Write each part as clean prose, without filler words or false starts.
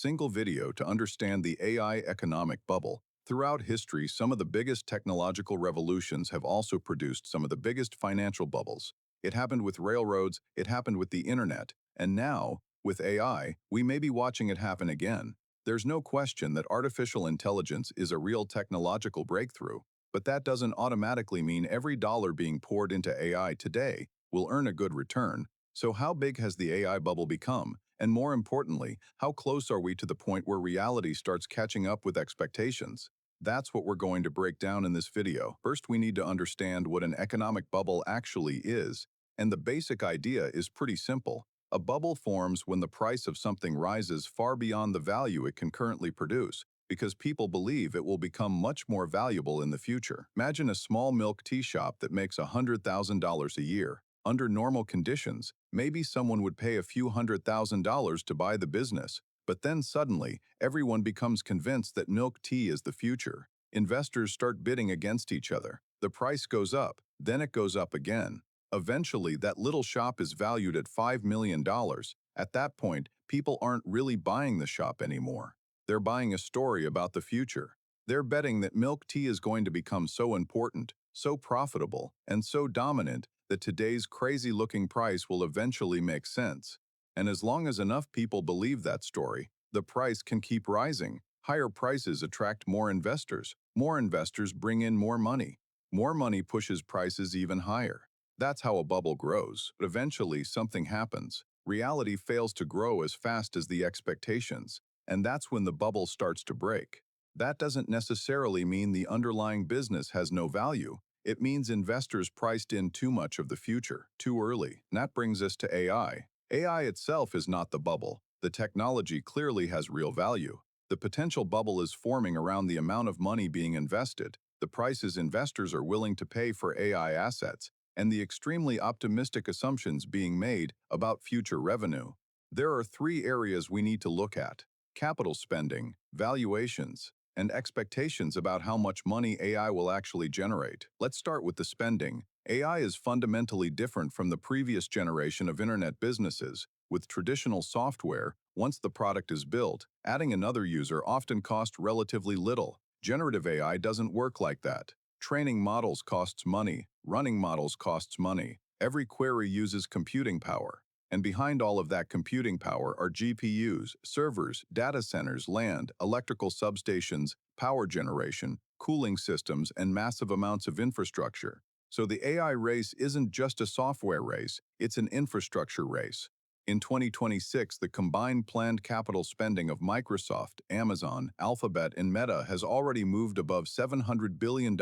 single video to understand the AI economic bubble. Throughout history, some of the biggest technological revolutions have also produced some of the biggest financial bubbles. It happened with railroads, it happened with the internet, and now, with AI, we may be watching it happen again. There's no question that artificial intelligence is a real technological breakthrough, but that doesn't automatically mean every dollar being poured into AI today will earn a good return. So how big has the AI bubble become? And more importantly, how close are we to the point where reality starts catching up with expectations? That's what we're going to break down in this video. First, we need to understand what an economic bubble actually is, and the basic idea is pretty simple. A bubble forms when the price of something rises far beyond the value it can currently produce, because people believe it will become much more valuable in the future. Imagine a small milk tea shop that makes $100,000 a year. Under normal conditions, maybe someone would pay a few $100,000 to buy the business, but then suddenly, everyone becomes convinced that milk tea is the future. Investors start bidding against each other. The price goes up, then it goes up again. Eventually, that little shop is valued at $5 million. At that point, people aren't really buying the shop anymore. They're buying a story about the future. They're betting that milk tea is going to become so important, so profitable, and so dominant that today's crazy-looking price will eventually make sense. And as long as enough people believe that story, the price can keep rising. Higher prices attract more investors. More investors bring in more money. More money pushes prices even higher. That's how a bubble grows. But eventually, something happens. Reality fails to grow as fast as the expectations, and that's when the bubble starts to break. That doesn't necessarily mean the underlying business has no value. It means investors priced in too much of the future, too early. And that brings us to AI. AI itself is not the bubble. The technology clearly has real value. The potential bubble is forming around the amount of money being invested, the prices investors are willing to pay for AI assets, and the extremely optimistic assumptions being made about future revenue. There are three areas we need to look at: capital spending, valuations, and expectations about how much money AI will actually generate. Let's start with the spending. AI is fundamentally different from the previous generation of internet businesses. With traditional software, once the product is built, adding another user often costs relatively little. Generative AI doesn't work like that. Training models costs money, running models costs money. Every query uses computing power. And behind all of that computing power are GPUs, servers, data centers, land, electrical substations, power generation, cooling systems, and massive amounts of infrastructure. So the AI race isn't just a software race, it's an infrastructure race. In 2026, the combined planned capital spending of Microsoft, Amazon, Alphabet, and Meta has already moved above $700 billion,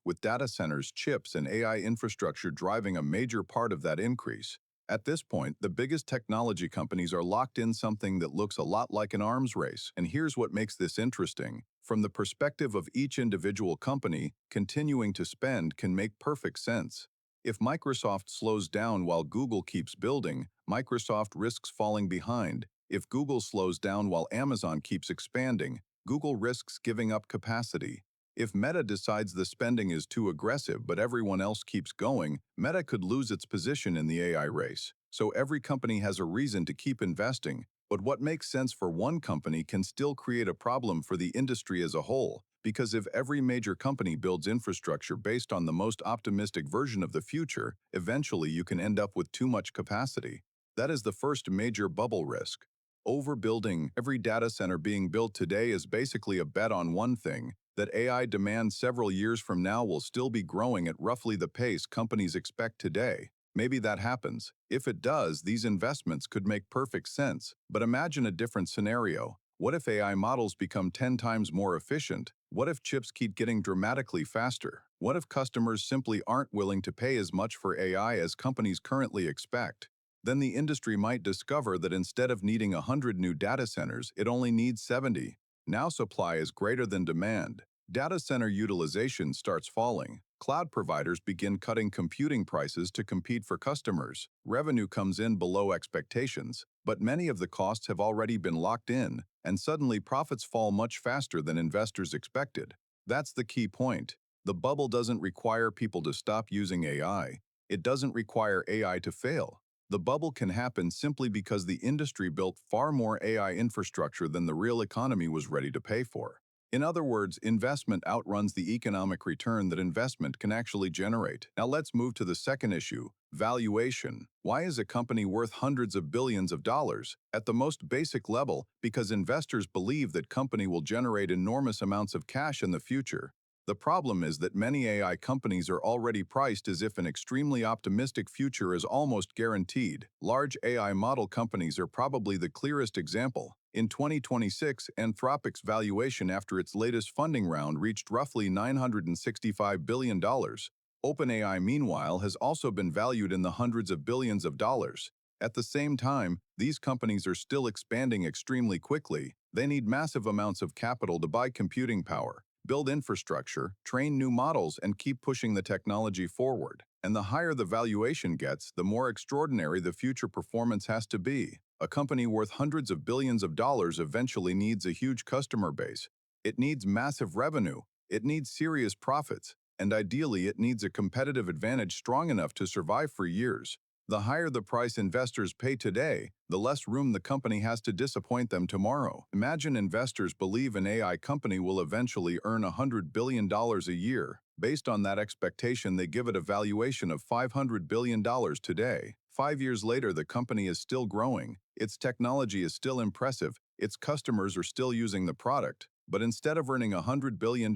with data centers, chips, and AI infrastructure driving a major part of that increase. At this point, the biggest technology companies are locked in something that looks a lot like an arms race, and here's what makes this interesting. From the perspective of each individual company, continuing to spend can make perfect sense. If Microsoft slows down while Google keeps building, Microsoft risks falling behind. If Google slows down while Amazon keeps expanding, Google risks giving up capacity. If Meta decides the spending is too aggressive but everyone else keeps going, Meta could lose its position in the AI race. So every company has a reason to keep investing, but what makes sense for one company can still create a problem for the industry as a whole. Because if every major company builds infrastructure based on the most optimistic version of the future, eventually you can end up with too much capacity. That is the first major bubble risk. Overbuilding. Every data center being built today is basically a bet on one thing: that AI demand several years from now will still be growing at roughly the pace companies expect today. Maybe that happens. If it does, these investments could make perfect sense. But imagine a different scenario. What if AI models become 10 times more efficient? What if chips keep getting dramatically faster? What if customers simply aren't willing to pay as much for AI as companies currently expect? Then the industry might discover that instead of needing 100 new data centers, it only needs 70. Now supply is greater than demand. Data center utilization starts falling. Cloud providers begin cutting computing prices to compete for customers. Revenue comes in below expectations, but many of the costs have already been locked in, and suddenly profits fall much faster than investors expected. That's the key point. The bubble doesn't require people to stop using AI. It doesn't require AI to fail. The bubble can happen simply because the industry built far more AI infrastructure than the real economy was ready to pay for. In other words, investment outruns the economic return that investment can actually generate. Now let's move to the second issue, valuation. Why is a company worth hundreds of billions of dollars? At the most basic level, because investors believe that company will generate enormous amounts of cash in the future. The problem is that many AI companies are already priced as if an extremely optimistic future is almost guaranteed. Large AI model companies are probably the clearest example. In 2026, Anthropic's valuation after its latest funding round reached roughly $965 billion. OpenAI, meanwhile, has also been valued in the hundreds of billions of dollars. At the same time, these companies are still expanding extremely quickly. They need massive amounts of capital to buy computing power, build infrastructure, train new models, and keep pushing the technology forward. And the higher the valuation gets, the more extraordinary the future performance has to be. A company worth hundreds of billions of dollars eventually needs a huge customer base. It needs massive revenue. It needs serious profits. And ideally, it needs a competitive advantage strong enough to survive for years. The higher the price investors pay today, the less room the company has to disappoint them tomorrow. Imagine investors believe an AI company will eventually earn $100 billion a year. Based on that expectation, they give it a valuation of $500 billion today. 5 years later, the company is still growing, its technology is still impressive, its customers are still using the product. But instead of earning $100 billion,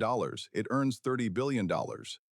it earns $30 billion.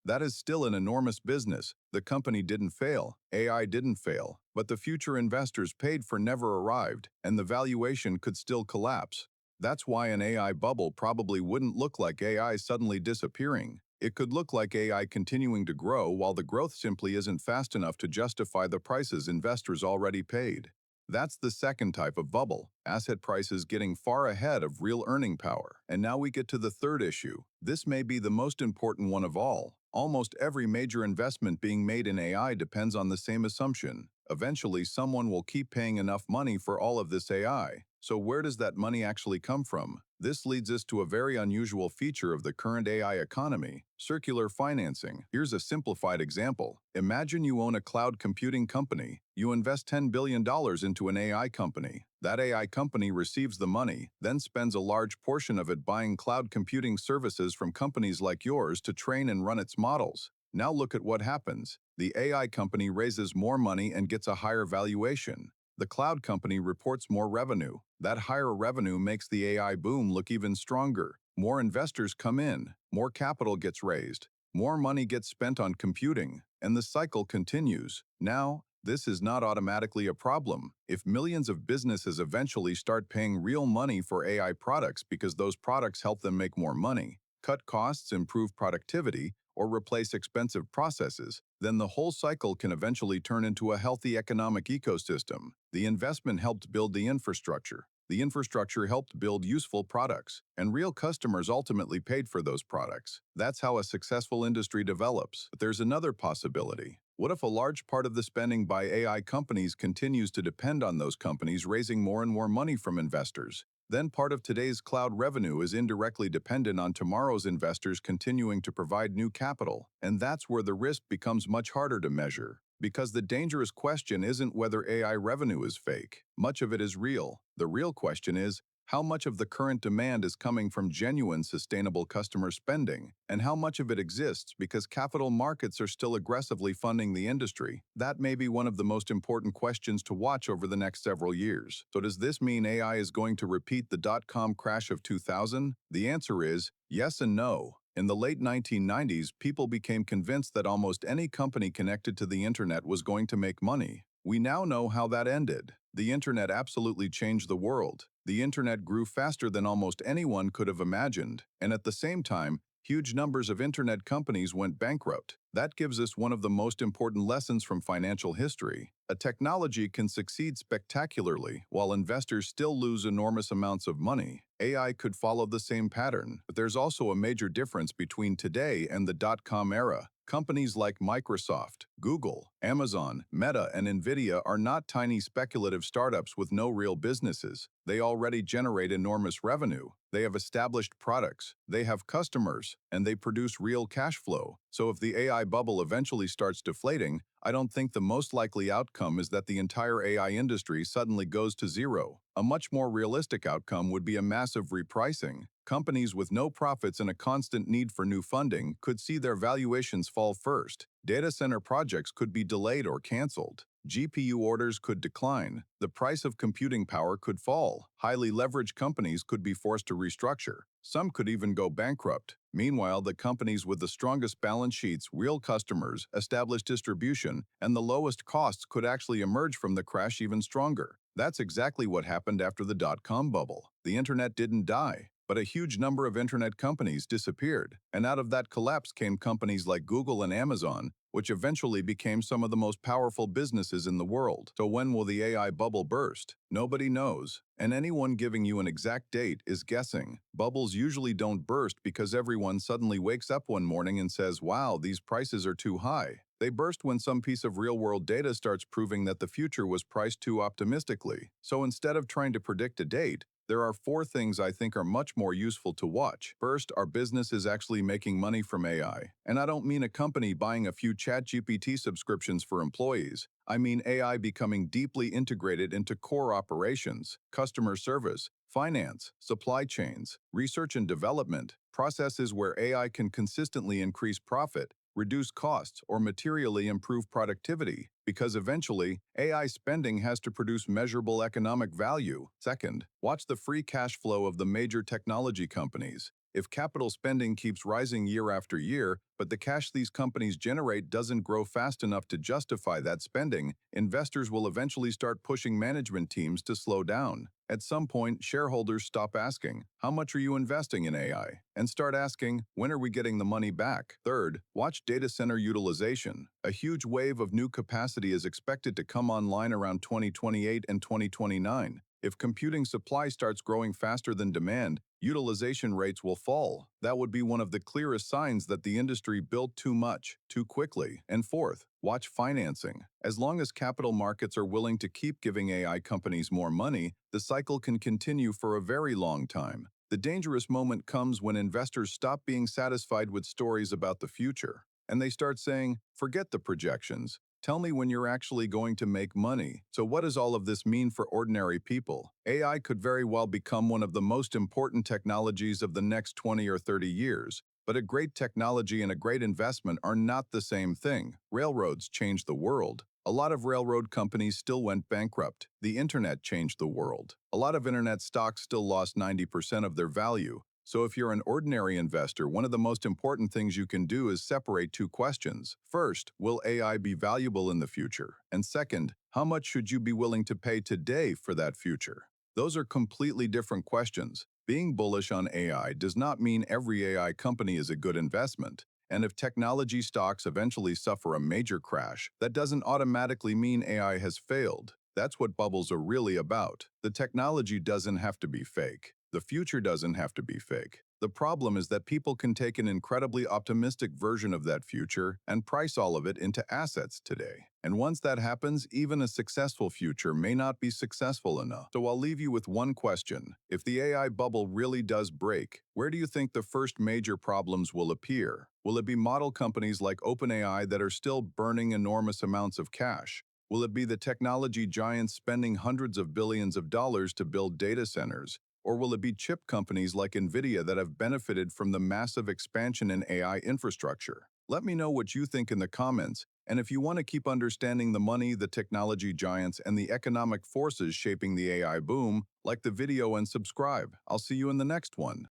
That is still an enormous business. The company didn't fail, AI didn't fail, but the future investors paid for never arrived, and the valuation could still collapse. That's why an AI bubble probably wouldn't look like AI suddenly disappearing. It could look like AI continuing to grow while the growth simply isn't fast enough to justify the prices investors already paid. That's the second type of bubble, asset prices getting far ahead of real earning power. And now we get to the third issue. This may be the most important one of all. Almost every major investment being made in AI depends on the same assumption. Eventually, someone will keep paying enough money for all of this AI. So where does that money actually come from? This leads us to a very unusual feature of the current AI economy, circular financing. Here's a simplified example. Imagine you own a cloud computing company. You invest $10 billion into an AI company. That AI company receives the money, then spends a large portion of it buying cloud computing services from companies like yours to train and run its models. Now look at what happens. The AI company raises more money and gets a higher valuation. The cloud company reports more revenue. That higher revenue makes the AI boom look even stronger. More investors come in, more capital gets raised, more money gets spent on computing, and the cycle continues. Now, this is not automatically a problem. If millions of businesses eventually start paying real money for AI products because those products help them make more money, cut costs, improve productivity, or replace expensive processes, then the whole cycle can eventually turn into a healthy economic ecosystem. The investment helped build the infrastructure. The infrastructure helped build useful products, and real customers ultimately paid for those products. That's how a successful industry develops. But there's another possibility. What if a large part of the spending by AI companies continues to depend on those companies raising more and more money from investors? Then part of today's cloud revenue is indirectly dependent on tomorrow's investors continuing to provide new capital, and that's where the risk becomes much harder to measure. Because the dangerous question isn't whether AI revenue is fake. Much of it is real. The real question is, how much of the current demand is coming from genuine sustainable customer spending, and how much of it exists because capital markets are still aggressively funding the industry? That may be one of the most important questions to watch over the next several years. So does this mean AI is going to repeat the dot-com crash of 2000? The answer is yes and no. In the late 1990s, people became convinced that almost any company connected to the internet was going to make money. We now know how that ended. The internet absolutely changed the world. The internet grew faster than almost anyone could have imagined, and at the same time, huge numbers of internet companies went bankrupt. That gives us one of the most important lessons from financial history. A technology can succeed spectacularly while investors still lose enormous amounts of money. AI could follow the same pattern, but there's also a major difference between today and the dot-com era. Companies like Microsoft, Google, Amazon, Meta, and Nvidia are not tiny speculative startups with no real businesses. They already generate enormous revenue. They have established products, they have customers, and they produce real cash flow. So if the AI bubble eventually starts deflating, I don't think the most likely outcome is that the entire AI industry suddenly goes to zero. A much more realistic outcome would be a massive repricing. Companies with no profits and a constant need for new funding could see their valuations fall first. Data center projects could be delayed or canceled. GPU orders could decline. The price of computing power could fall. Highly leveraged companies could be forced to restructure. Some could even go bankrupt. Meanwhile, the companies with the strongest balance sheets, real customers, established distribution, and the lowest costs could actually emerge from the crash even stronger. That's exactly what happened after the dot-com bubble. The internet didn't die, but a huge number of internet companies disappeared. And out of that collapse came companies like Google and Amazon, which eventually became some of the most powerful businesses in the world. So when will the AI bubble burst? Nobody knows, and anyone giving you an exact date is guessing. Bubbles usually don't burst because everyone suddenly wakes up one morning and says, "Wow, these prices are too high." They burst when some piece of real-world data starts proving that the future was priced too optimistically. So instead of trying to predict a date, there are 4 things I think are much more useful to watch. First, our business is actually making money from AI. And I don't mean a company buying a few ChatGPT subscriptions for employees. I mean AI becoming deeply integrated into core operations, customer service, finance, supply chains, research and development, processes where AI can consistently increase profit, reduce costs, or materially improve productivity, because eventually, AI spending has to produce measurable economic value. Second, watch the free cash flow of the major technology companies. If capital spending keeps rising year after year, but the cash these companies generate doesn't grow fast enough to justify that spending, investors will eventually start pushing management teams to slow down. At some point, shareholders stop asking, "How much are you investing in AI?" and start asking, "When are we getting the money back?" Third, watch data center utilization. A huge wave of new capacity is expected to come online around 2028 and 2029. If computing supply starts growing faster than demand, utilization rates will fall. That would be one of the clearest signs that the industry built too much, too quickly. And fourth, watch financing. As long as capital markets are willing to keep giving AI companies more money, the cycle can continue for a very long time. The dangerous moment comes when investors stop being satisfied with stories about the future, and they start saying, "Forget the projections. Tell me when you're actually going to make money." So what does all of this mean for ordinary people? AI could very well become one of the most important technologies of the next 20 or 30 years. But a great technology and a great investment are not the same thing. Railroads changed the world. A lot of railroad companies still went bankrupt. The internet changed the world. A lot of internet stocks still lost 90% of their value. So if you're an ordinary investor, one of the most important things you can do is separate 2 questions. First, will AI be valuable in the future? And second, how much should you be willing to pay today for that future? Those are completely different questions. Being bullish on AI does not mean every AI company is a good investment. And if technology stocks eventually suffer a major crash, that doesn't automatically mean AI has failed. That's what bubbles are really about. The technology doesn't have to be fake. The future doesn't have to be fake. The problem is that people can take an incredibly optimistic version of that future and price all of it into assets today. And once that happens, even a successful future may not be successful enough. So I'll leave you with one question. If the AI bubble really does break, where do you think the first major problems will appear? Will it be model companies like OpenAI that are still burning enormous amounts of cash? Will it be the technology giants spending hundreds of billions of dollars to build data centers? Or will it be chip companies like NVIDIA that have benefited from the massive expansion in AI infrastructure? Let me know what you think in the comments, and if you want to keep understanding the money, the technology giants, and the economic forces shaping the AI boom, like the video and subscribe. I'll see you in the next one.